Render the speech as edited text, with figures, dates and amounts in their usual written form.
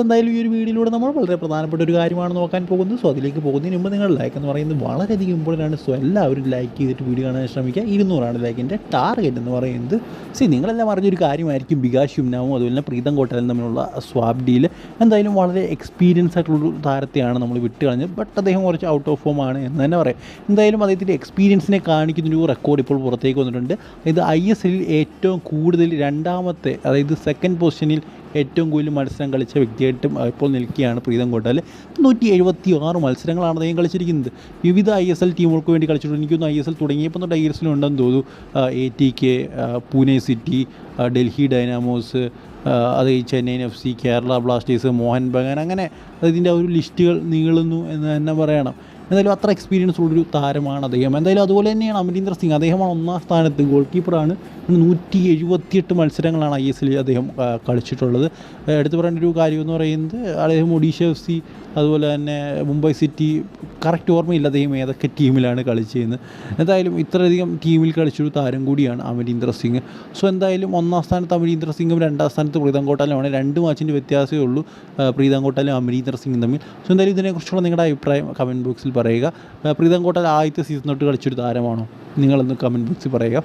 എന്തായാലും ഈ ഒരു വീഡിയോയിലൂടെ നമ്മൾ വളരെ പ്രധാനപ്പെട്ട ഒരു കാര്യമാണ് നോക്കാൻ പോകുന്നത്. സോ അതിലേക്ക് പോകുന്നതിന് മുമ്പ് നിങ്ങൾ ലൈക്ക് എന്ന് പറയുന്നത് വളരെയധികം ഇമ്പോർട്ടൻ്റ് ആണ്. സോ എല്ലാവരും ലൈക്ക് ചെയ്തിട്ട് വീഡിയോ കാണാൻ ശ്രമിക്കുക. 200 ലൈക്കിൻ്റെ ടാർഗറ്റ് എന്ന് പറയുന്നത്. നിങ്ങളെല്ലാം അറിഞ്ഞൊരു കാര്യമായിരിക്കും ബികാഷ് യുംനാവും അതുപോലെ തന്നെ പ്രീതം കോട്ടാലും തമ്മിലുള്ള സ്വാപ്പ് ഡീൽ. എന്തായാലും വളരെ എക്സ്പീരിയൻസ് ആയിട്ടുള്ളൊരു താരത്തെയാണ് നമ്മൾ വിട്ട് കളഞ്ഞത്. ബട്ട് അദ്ദേഹം കുറച്ച് ഔട്ട് ഓഫ് ഫോം ആണ് എന്ന് തന്നെ പറയാം. എന്തായാലും അദ്ദേഹത്തിൻ്റെ എക്സ്പീരിയൻസിനെ കാണിക്കുന്നൊരു റെക്കോർഡ് ഇപ്പോൾ പുറത്തേക്ക് വന്നിട്ടുണ്ട്. ഇത് ISL ഏറ്റവും കൂടുതൽ രണ്ടാമത്തെ, അതായത് സെക്കൻഡ് പൊസിഷനിൽ ഏറ്റവും കൂടുതൽ മത്സരം കളിച്ച വ്യക്തിയായിട്ടും ഇപ്പോൾ നിൽക്കുകയാണ് പ്രീതം കോട്ടാൽ. 176 മത്സരങ്ങളാണ് അദ്ദേഹം കളിച്ചിരിക്കുന്നത്. വിവിധ ISL ടീമുകൾക്ക് വേണ്ടി കളിച്ചിട്ടുണ്ട്. എനിക്കൊന്ന് ISL തുടങ്ങിയപ്പോൾ തൊട്ട് ISL ഉണ്ടെന്ന് തോന്നുന്നു. ATK, Pune city, Delhi Dynamos, അത് ചെന്നൈയിൻ FC, കേരള ബ്ലാസ്റ്റേഴ്സ്, മോഹൻ ബഗാൻ, അങ്ങനെ അതിൻ്റെ ഒരു ലിസ്റ്റുകൾ നീളുന്നു എന്ന് തന്നെ പറയണം. എന്തായാലും അത്ര എക്സ്പീരിയൻസ് ഉള്ളൊരു താരമാണ് അദ്ദേഹം. എന്തായാലും അതുപോലെ തന്നെയാണ് അമരീന്ദർ സിംഗ്. അദ്ദേഹമാണ് ഒന്നാം സ്ഥാനത്ത്, ഗോൾ കീപ്പറാണ്. 178 മത്സരങ്ങളാണ് ISL അദ്ദേഹം കളിച്ചിട്ടുള്ളത്. എടുത്തു പറയേണ്ട ഒരു കാര്യം എന്ന് പറയുന്നത് അദ്ദേഹം ഒഡീഷ FC, അതുപോലെ തന്നെ മുംബൈ സിറ്റി, കറക്റ്റ് ഓർമ്മയില്ല അദ്ദേഹം ഏതൊക്കെ ടീമിലാണ് കളിച്ചതെന്ന്. എന്തായാലും ഇത്രയധികം ടീമിൽ കളിച്ചൊരു താരം കൂടിയാണ് അമരീന്ദർ സിംഗ്. സോ എന്തായാലും ഒന്നാം സ്ഥാനത്ത് അമരീന്ദർ സിംഗും രണ്ടാം സ്ഥാനത്ത് പ്രീതം കോട്ടാലുമാണ്. 2 മാച്ചിൻ്റെ വ്യത്യാസമേ ഉള്ളൂ പ്രീതം കോട്ടാലും അമരീന്ദർ സിംഗും തമ്മിൽ. സോ എന്തായാലും ഇതിനെക്കുറിച്ചുള്ള നിങ്ങളുടെ അഭിപ്രായം കമൻറ്റ് ബോക്സിൽ പറയുക. പ്രീതം കോട്ടാൽ ആദ്യത്തെ സീസൺ തൊട്ട് കളിച്ചൊരു താരമാണോ? നിങ്ങളൊന്ന് കമൻറ്റ് ബോക്സിൽ പറയുക.